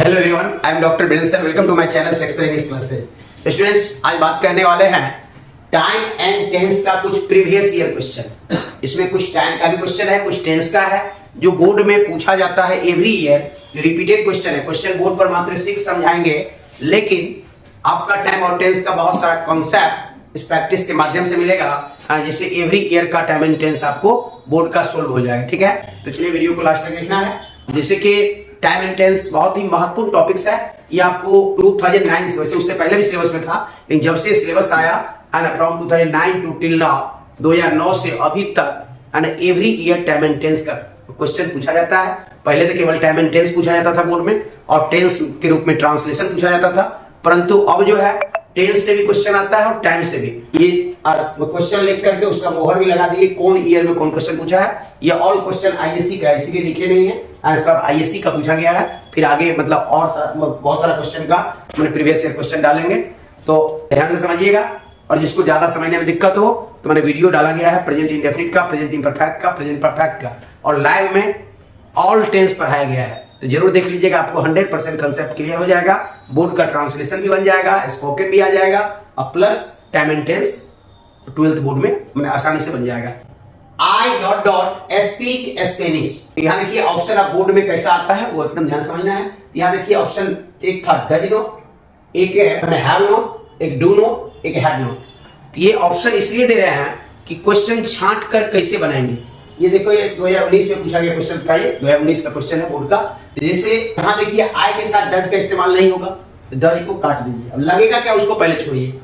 Hello everyone, I am doctor Birendra sir. Welcome to my channel Shakespeare English classes. Students, आज बात करने वाले हैं टाइम एंड टेंस का कुछ प्रीवियस ईयर क्वेश्चन। इसमें कुछ टाइम का भी क्वेश्चन है, कुछ टेंस का है, जो बोर्ड में पूछा जाता है एवरी ईयर। जो रिपीटेड क्वेश्चन है, क्वेश्चन बोर्ड पर मात्र 6 समझाएंगे, लेकिन आपका टाइम और टेंस का बहुत सारा कॉन्सेप्ट इस प्रैक्टिस के माध्यम से मिलेगा, जिससे एवरी ईयर का टाइम एंड टेंस आपको बोर्ड का सोल्व हो जाएगा। ठीक है, तो चलिए वीडियो को लास्ट तक देखना है। जैसे कि टाइम एंड टेंस बहुत ही महत्वपूर्ण टॉपिक्स है। ये आपको 2009 से, वैसे उससे पहले भी सिलेबस में था, लेकिन जब से सिलेबस आया है ना, फ्रॉम 2009 टू टिल नाउ, 2009 से अभी तक है ना, every year time and tense का क्वेश्चन पूछा जाता है। पहले तो केवल टाइम एंड टेंस पूछा जाता था बोर्ड में, और टेंस के रूप में ट्रांसलेशन पूछा जाता था, परंतु अब जो है टेंस से भी क्वेश्चन आता है और टाइम से भी। ये क्वेश्चन लिख करके उसका मोहर भी लगा दिए, कौन ईयर में कौन क्वेश्चन पूछा है। ये ऑल क्वेश्चन आईएससी का, इसीलिए लिखे नहीं है, सब आईएससी का पूछा गया है। फिर आगे मतलब और बहुत सारा क्वेश्चन का मैंने प्रीवियस ईयर क्वेश्चन डालेंगे, तो ध्यान से समझिएगा। और जिसको ज्यादा समझने में दिक्कत हो तो मैंने वीडियो डाला गया है प्रेजेंट इंडेफिनिट का, प्रेजेंट इम्परफेक्ट का, प्रेजेंट परफेक्ट का, और लाइव में ऑल टेंस पढ़ाया गया है, तो जरूर देख लीजिएगा। आपको 100% कंसेप्ट क्लियर हो जाएगा, बोर्ड का ट्रांसलेशन भी बन जाएगा, स्पोकन भी आ जाएगा, और plus time and tense 12th board में मैंने आसानी से बन जाएगा। I dot dot speak Spanish. यहाँ देखिए ऑप्शन आप बोर्ड में कैसा आता है वो एकदम ध्यान समझना है। यहाँ देखिए ऑप्शन एक था डज नो, एक हैव नो, एक डू नो, एक हैड नो। ये ऑप्शन इसलिए दे रहे हैं कि क्वेश्चन छांट कर कैसे बनाएंगे। ये देखो, ये 2019 में पूछा गया क्वेश्चन था, ये 2019 का क्वेश्चन है बोर्ड का। जैसे यहाँ देखिए आई के साथ डज का इस्तेमाल नहीं होगा, तो डज को काट दीजिए। अब लगेगा क्या, उसको पहले छोड़िए।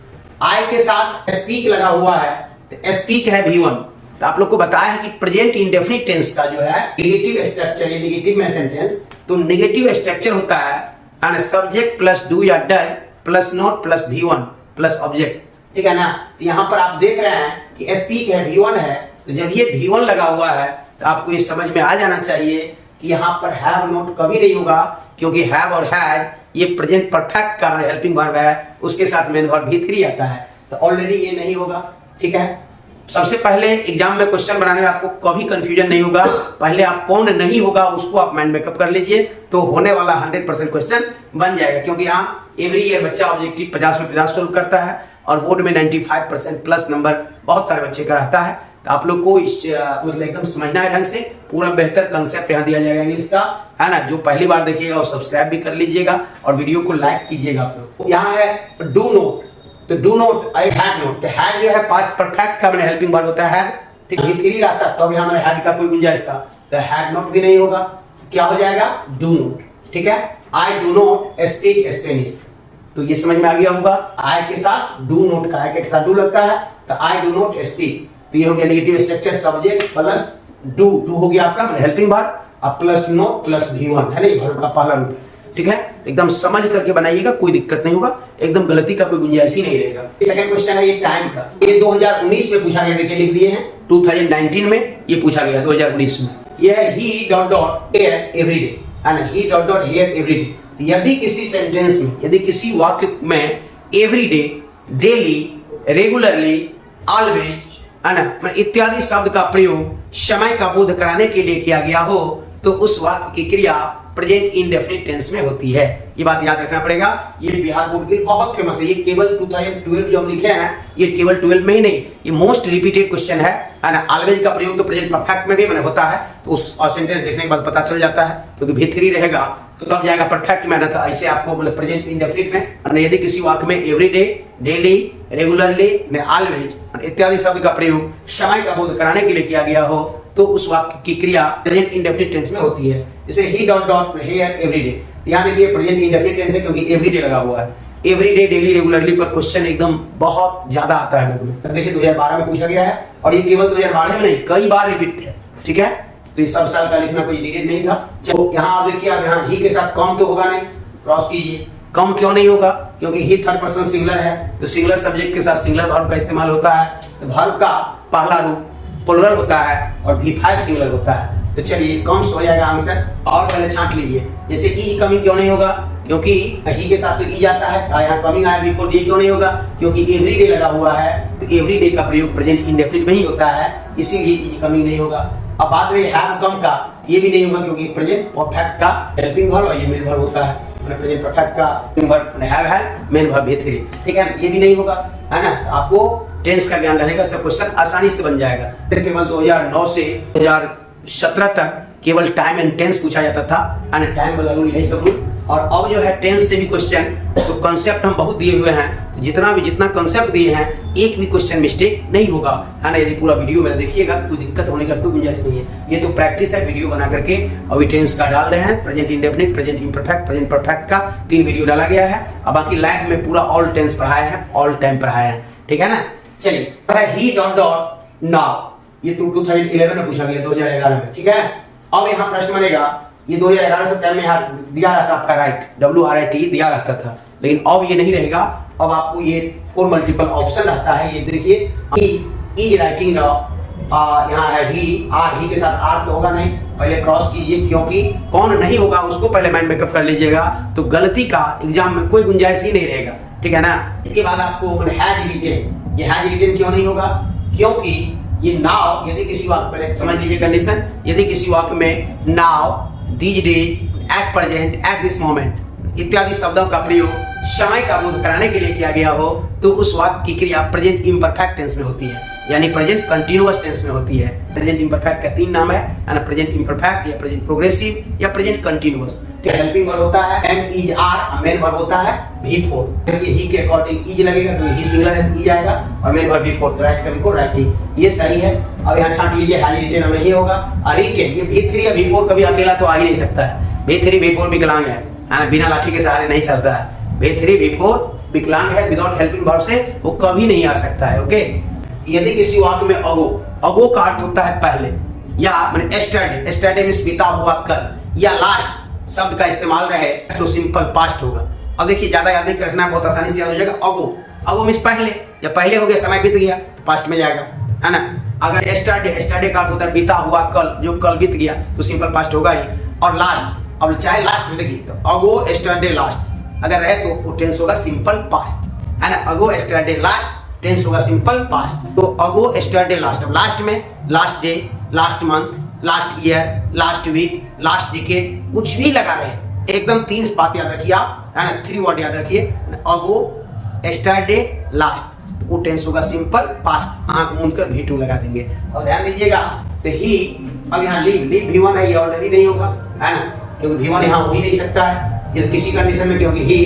आई के साथ स्पीक लगा हुआ है, तो स्पीक है V1। तो आप लोग को बताया है कि प्रेजेंट इंडेफिनिट टेंस का जो है नेगेटिव स्ट्रक्चर, ये नेगेटिव में सेंटेंस, तो नेगेटिव स्ट्रक्चर होता है सब्जेक्ट प्लस डू या does plus not plus V1 plus object. ठीक है ना, तो यहाँ पर आप देख रहे हैं कि स्पीक है, V1 है, तो जब ये V1 लगा हुआ है तो आपको ये समझ में आ जाना चाहिए कि यहाँ पर हैव नॉट कभी नहीं होगा, क्योंकि हैव और हैड ये प्रेजेंट परफेक्ट का हेल्पिंग वर्ब है, उसके साथ मेन वर्ब V3 आता है, तो ऑलरेडी ये नहीं होगा। ठीक है, सबसे पहले एग्जाम में क्वेश्चन बनाने में आपको कभी कंफ्यूजन नहीं होगा। पहले आप कौन नहीं होगा उसको आप माइंड मेकअप कर लीजिए, तो होने वाला 100% क्वेश्चन बन जाएगा। क्योंकि यहाँ एवरी ईयर बच्चा ऑब्जेक्टिव 50 में 50 सोल्व करता है, और बोर्ड में 95% प्लस नंबर बहुत सारे बच्चे का रहता है। तो आप लोग को इस मतलब एकदम समझना है ढंग से, पूरा बेहतर कंसेप्ट यहाँ दिया जाएगा इंग्लिश का, है ना। जो पहली बार देखिएगा वो सब्सक्राइब भी कर लीजिएगा और वीडियो को लाइक कीजिएगा। आप लोग यहाँ है डू नोट, तो do not I had note, तो हैड जो है पास्ट परफेक्ट का मैंने हेल्पिंग वर्ब होता है, ठीक है। V3 रहता तब यहाँ मैंने हैड का कोई गुंजाइश था, तो हैड नोट भी नहीं होगा, क्या हो जाएगा डू नोट। ठीक है, I do not speak Spanish, तो ये समझ में आ गया होगा। आई के साथ डू नोट का, आई के साथ डू लगता है, तो आई डू नोट स्पीक, तो ये हो गया negative structure, subject plus do, do हो गया आपका हेल्पिंग वर्ब, अब प्लस नो प्लस V1 है ना, वर्ब का पहला रूप। ठीक है, एकदम समझ करके बनाइएगा, कोई दिक्कत नहीं होगा, एकदम गलती का कोई गुंजाइश ही नहीं रहेगा। सेकंड क्वेश्चन है ये टाइम का, ये 2019 में पूछा गया, देखिए लिख दिए हैं 2019 में ये पूछा गया 2019 में। ये है he dot dot here every day, and he dot dot here every day. यदि किसी सेंटेंस में, यदि किसी वाक्य में every day, daily, regularly, always है ना इत्यादि शब्द का प्रयोग समय का बोध कराने के लिए किया गया हो, तो उस वाक्य की क्रिया प्रेजेंट इंडेफिनिट टेंस में होती है। ये बात याद रखना पड़ेगा। ये बिहार बोर्ड के बहुत फेमस है, ये केवल 2012 जो हम लिखे हैं, ये केवल 12 में ही नहीं, ये मोस्ट रिपीटेड क्वेश्चन है ना। ऑलवेज का प्रयोग तो प्रेजेंट परफेक्ट में भी मैंने होता है, तो उस सेंटेंस देखने के बाद पता चल जाता है, क्योंकि V3 रहेगा तो तब जाएगा परफेक्ट में, था ऐसे आपको मतलब प्रेजेंट इंडेफिनिट में। यदि किसी वाक्य में every day, daily, regularly, always इत्यादि शब्द का प्रयोग समय का बोध कराने के लिए किया गया हो, तो उस वाक्य की क्रिया प्रेजेंट इंडेफिनिट टेंस में होती है। जैसे he dot dot here every day, यहाँ देखिए प्रेजेंट इंडेफिनिट टेंस है, क्योंकि एवरी डे लगा हुआ है। एवरी डे, डेली, रेगुलरली पर क्वेश्चन एकदम बहुत ज्यादा आता है बोर्ड में। देखिए 2012 में पूछा गया है, और ये केवल 2012 में नहीं, कई बार रिपीट है। ठीक है, तो ये सब साल का लिखना कोई नीडेड नहीं था। तो यहाँ आप देखिए, अब यहाँ ही के साथ कम तो होगा नहीं, क्रॉस कीजिए। कम क्यों नहीं होगा, क्योंकि ही थर्ड पर्सन सिंगुलर है, तो सिंगुलर सब्जेक्ट के साथ सिंगुलर वर्ब का इस्तेमाल होता है, तो वर्ब का पहला रूप प्लुरल होता है, और V5 सिंगुलर होता है। तो चलिए कम हो जाएगा आंसर, और पहले छांट लीजिए। जैसे ई कमिंग क्यों नहीं होगा, क्योंकि ही के साथ तो ई जाता है, यहाँ कमिंग आया बिफोर, ये क्यों नहीं होगा, क्योंकि एवरी डे लगा हुआ है, तो एवरी डे का प्रयोग प्रेजेंट इंडेफिनिट में ही होता है, इसीलिए ई कमिंग नहीं होगा। अब बात रही हैव कम का, ये भी नहीं होगा, क्योंकि प्रेजेंट परफेक्ट का हेल्पिंग वर्ब और ये मेन वर्ब होता है। प्रेजेंट परफेक्ट का वर्ब हैव है, मेन वर्ब भी 3, ठीक है, ये भी नहीं होगा, है ना। तो आपको टेंस का ज्ञान रहने का सब क्वेश्चन आसानी से बन जाएगा। फिर केवल 2009 से 2017 तक केवल टाइम एंड टेंस पूछा जाता था, है ना, टाइम वाला रूल, यही सब रूल। और अब जो है टेंस से भी क्वेश्चन, तो कॉन्सेप्ट हम बहुत दिए हुए हैं, तो जितना कॉन्सेप्ट दिए हैं एक भी क्वेश्चन मिस्टेक नहीं होगा, है ना। यदि पूरा वीडियो मेरा देखिएगा तो कोई दिक्कत होने का कोई गुंजाइश नहीं है। ये तो प्रैक्टिस है, वीडियो बना करके अभी टेंस का डाल रहे हैं, present indefinite, present imperfect, present perfect का 3 वीडियो डाला गया है। अब बाकी लाइव में पूरा ऑल टेंस पढ़ाए हैं, ऑल टाइम पढ़ाए हैं, ठीक है ना। चलिए, ही डॉट डॉट नाउ, ये 2011 में पूछा गया, 2011 में, ठीक है। अब यहाँ प्रश्न बनेगा, ये 2011 से टाइम में यहाँ दिया रहता आपका राइट, WRIT दिया रहता था, लेकिन अब ये नहीं रहेगा। अब आपको ये 4 मल्टीपल ऑप्शन रहता है, ये देखिए, ही इज राइटिंग नाउ, यहाँ है ही, आर, ही के साथ आर तो होगा नहीं, पहले क्रॉस कीजिए, क्योंकि कौन नहीं होगा उसको पहले माइंड मेकअप कर लीजिएगा, तो गलती का एग्जाम में कोई गुंजाइश ही नहीं रहेगा, ठीक है ना। इसके बाद आपको हैज रिटेन, ये हैज रिटेन क्यों नहीं होगा, क्योंकि ये नाउ, यदि किसी वाक्य, पहले समझ लीजिए कंडीशन, यदि किसी वाक्य में now, these days, at present, at this moment इत्यादि शब्दों का प्रयोग समय का बोध कराने के लिए किया गया हो, तो उस वाक्य की क्रिया प्रेजेंट इम्परफेक्ट टेंस में होती है, यानी प्रेजेंट कंटीन्यूअस टेंस में होती है। प्रेजेंट इम्परफेक्ट का 3 नाम है ना, प्रेजेंट इम्परफेक्ट या प्रेजेंट प्रोग्रेसिव या प्रेजेंट कंटीन्यूअस। हेल्पिंग वर्ब होता है am is are, main verb होता है V4, क्योंकि ही के अकॉर्डिंग इज लगेगा तो ही सिंगुलर है, इज आएगा, और मेन वर्ब V4, राइट कभी को राइटिंग, ये सही है। अब यहाँ छांट लीजिए, हैज रिटेन नहीं होगा, और रिटेन ये V3 या V4 कभी अकेला तो आ ही नहीं सकता है, V3 V4 विकलांग है, बिना लाठी के सहारे नहीं चलता है, V3 V4 विकलांग है, विदाउट हेल्पिंग वर्ब से वो कभी नहीं आ सकता है, ओके। यदि किसी वाक्य में अगो का अर्थ होता है पहले, या माने एस्टरडे मींस बीता हुआ कल, या लास्ट शब्द का इस्तेमाल रहे तो सिंपल पास्ट होगा। अब देखिए, ज्यादा याद नहीं रखना, बहुत आसानी से याद हो जाएगा। अगो मींस पहले, जब पहले हो गया, समय बीत गया तो पास्ट में जाएगा, है ना। अगर एस्टरडे का अर्थ होता है बीता हुआ कल, जो कल बीत गया तो सिंपल पास्ट होगा ही। और लास्ट, अब चाहे लास्ट में देखिए, तो अगो एस्टरडे लास्ट अगर रहे तो वो टेंस होगा सिंपल पास्ट, है ना। अगो एस्टरडे लास्ट टेंस होगा सिंपल पास्ट, तो अगो एस्टरडे लास्ट, अब लास्ट में last day, last month, last year, last week, last decade, कुछ भी लगा रहे, एकदम 3 बात याद रखिए आप, है ना, 3 वर्ड याद रखिए, अगो एस्टरडे लास्ट, तो वो टेंस होगा सिंपल पास्ट, आंख मूंद कर V2 लगा देंगे। और ध्यान दीजिएगा, तो ही, अब यहाँ लीव V1 है, ये ऑलरेडी नहीं होगा, है ना, क्योंकि V1 यहाँ हो ही नहीं सकता है यदि किसी कंडीशन में, क्योंकि ही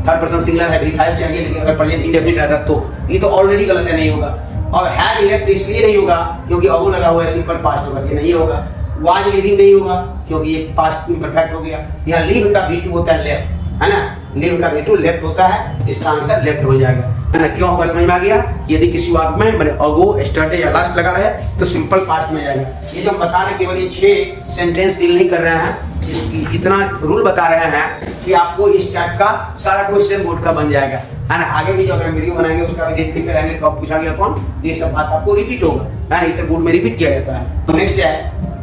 थर्ड पर्सन सिंगुलर है, V5 चाहिए, लेकिन अगर प्रेजेंट इंडेफिनिट रहता तो ये तो ऑलरेडी गलत है, नहीं होगा। और हैड लेफ्ट इसलिए नहीं होगा क्योंकि अगो लगा हुआ है, सिंपल पास्ट होगा, ये नहीं होगा। वाज लिविंग नहीं होगा क्योंकि ये पास्ट इम्परफेक्ट हो गया। यहाँ लिव का V2 होता है लेफ्ट, है ना, लिव का V2 लेफ्ट होता है, इसका आंसर लेफ्ट हो जाएगा, है ना। क्यों होगा समझ में आ गया। यदि किसी वाक्य में मैंने अगो एस्टरडे या लास्ट लगा रहे तो सिंपल पास्ट में जाएगा। ये जो हम बता रहे हैं केवल ये 6 सेंटेंस डील नहीं कर रहे हैं, इसकी इतना रूल बता रहे हैं कि आपको इस टाइप का सारा क्वेश्चन बोर्ड का बन जाएगा, है ना। आगे भी जो अगर वीडियो बनाएंगे उसका भी डेट लिख कराएंगे, कब पूछा गया कौन, ये सब बात आपको रिपीट होगा, है ना, इसे बोर्ड में रिपीट किया जाता है। नेक्स्ट है,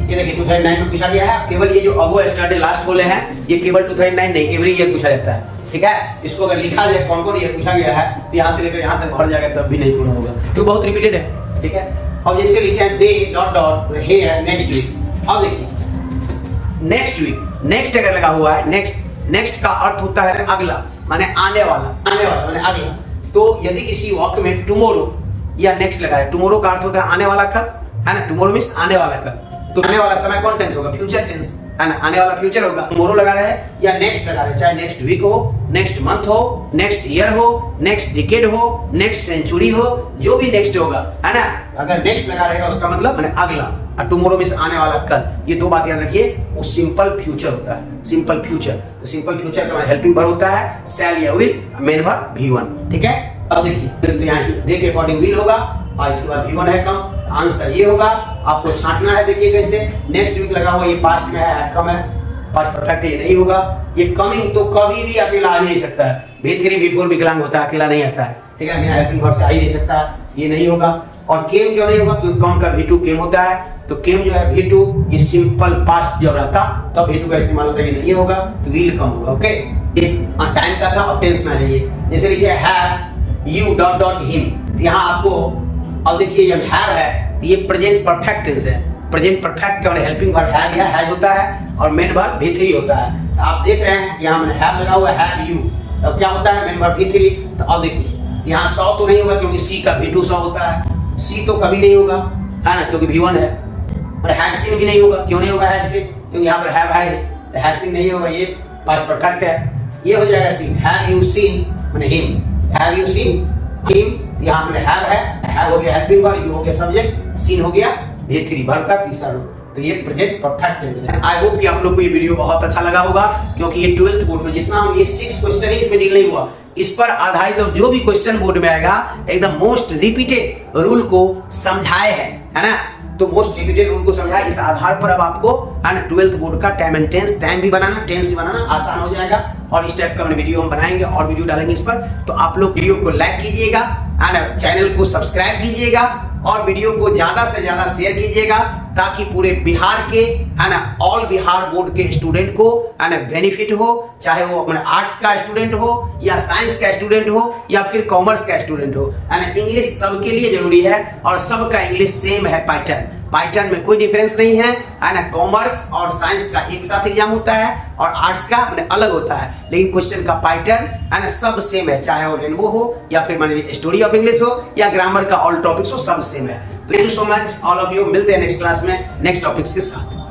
ये देखिए 2009 में पूछा गया है, केवल ये जो अगो एस्टरडे लास्ट बोले हैं ये केवल 2009 नहीं, एवरी ईयर पूछा जाता है, ठीक है। इसको अगर लिखा जाए कौन कौन ईयर पूछा गया है तो यहाँ से लेकर यहाँ तक भर जाएगा, तब भी नहीं पूरा होगा, तो बहुत रिपीटेड है, ठीक है। अब जैसे लिखे हैं दे डॉट डॉट हे है नेक्स्ट वीक। अब देखिए नेक्स्ट वीक, नेक्स्ट अगर लगा हुआ है, नेक्स्ट का अर्थ होता है अगला, माने आने वाला माने अगला। तो यदि किसी वाक्य में टुमारो या नेक्स्ट लगा है, टुमारो का अर्थ होता है आने वाला कल, है ना, टुमारो मींस आने वाला कल, तो आने वाला समय कौन टेंस होगा, फ्यूचर टेंस, है ना, आने वाला फ्यूचर होगा। टुमारो लगा रहे हैं या नेक्स्ट लगा रहे हैं, चाहे नेक्स्ट वीक हो, नेक्स्ट मंथ हो, नेक्स्ट ईयर हो, नेक्स्ट डिकेड हो, नेक्स्ट सेंचुरी हो, जो भी नेक्स्ट होगा, है ना, अगर नेक्स्ट लगा रहेगा उसका मतलब माने अगला, और टुमारो मींस आने वाला कल। ये 2 बात याद रखिए, वो सिंपल फ्यूचर होता है, सिंपल फ्यूचर। तो सिंपल फ्यूचर का हेल्पिंग वर्ब होता है शैल या विल, मेन वर्ब V1, ठीक है। अब देखिए, तो यहाँ दे के अकॉर्डिंग विल होगा और इसके बाद V1 है कम, आंसर ये होगा। आपको छांटना है, देखिए कैसे, नेक्स्ट वीक लगा हुआ, ये पास्ट में है, कम है, पास्ट परफेक्ट ये नहीं होगा। ये कमिंग तो कभी भी अकेला आ ही नहीं सकता है, V3 V4 विकलांग होता है, अकेला नहीं आता है, ठीक है, बिना हेल्पिंग वर्ब से आ ही नहीं सकता है, ये नहीं होगा। और केम क्यों नहीं होगा, क्योंकि कम का V2 केम होता है, तो केम जो है V2 ये सिंपल पास्ट जब रहता तब V2 का इस्तेमाल होता है, ये नहीं होगा, तो विल कम होगा, ओके। ये टाइम का था, अब टेंस में आ जाइए। जैसे लिखिए have U dot dot him, यहाँ आपको अब देखिए जब हैव है ये प्रेजेंट परफेक्ट टेंस है, प्रेजेंट परफेक्ट का हेल्पिंग वर्ब हैव या हैज होता है, और मेन वर्ब भी थ्री होता है। तो आप देख रहे हैं यहाँ मैंने हैव लगा हुआ है, हैव यू, तो क्या होता है मेन वर्ब भी थ्री। तो अब देखिए यहाँ सौ तो नहीं होगा क्योंकि सी का भी टू सौ होता है, सी तो कभी नहीं होगा है ना क्योंकि V1 है। और हैड सीन भी नहीं होगा, क्यों नहीं होगा हैड सीन, क्योंकि यहाँ पर हैव है, तो हैड सीन नहीं होगा, ये पास्ट परफेक्ट है, ये हो जाएगा सीन। हैव यू सीन माने him, have you seen him, यहाँ पर हैव है, हैव हो गया हेल्पिंग वर्ब, यू हो गया सब्जेक्ट, सीन हो गया V3 वर्ब का तीसरा रूप। तो ये प्रेजेंट परफेक्ट टेंस है। आई होप कि आप लोग को ये वीडियो बहुत अच्छा लगा होगा, क्योंकि ये 12th बोर्ड में जितना हम ये 6 क्वेश्चन ही इसमें डील नहीं हुआ, इस पर आधारित तो जो भी क्वेश्चन बोर्ड में आएगा एकदम मोस्ट रिपीटेड रूल को समझाए है ना। तो मोस्ट रिपीटेड रूल को समझाए, इस आधार पर अब आपको है ना 12th बोर्ड का टाइम एंड टेंस, टाइम भी बनाना टेंस भी बनाना आसान हो जाएगा। और इस टाइप का वीडियो हम बनाएंगे और वीडियो डालेंगे इस पर। तो आप लोग वीडियो को लाइक कीजिएगा है ना, चैनल को सब्सक्राइब कीजिएगा और वीडियो को ज्यादा से ज्यादा शेयर कीजिएगा, ताकि पूरे बिहार के है ना ऑल बिहार बोर्ड के स्टूडेंट को है ना बेनिफिट हो, चाहे वो अपने आर्ट्स का स्टूडेंट हो या साइंस का स्टूडेंट हो या फिर कॉमर्स का स्टूडेंट हो है ना। इंग्लिश सबके लिए जरूरी है और सबका इंग्लिश सेम है, पैटर्न में कोई डिफरेंस नहीं है ना। कॉमर्स और साइंस का एक साथ एग्जाम होता है और आर्ट्स का मैंने अलग होता है, लेकिन क्वेश्चन का पैटर्न है ना सब सेम है, चाहे वो रेनबो हो या फिर मान लीजिए स्टोरी ऑफ इंग्लिश हो या ग्रामर का ऑल टॉपिक्स हो, सब सेम है। तो thank you so much all of you, मिलते हैं नेक्स्ट क्लास में नेक्स्ट टॉपिक्स के साथ।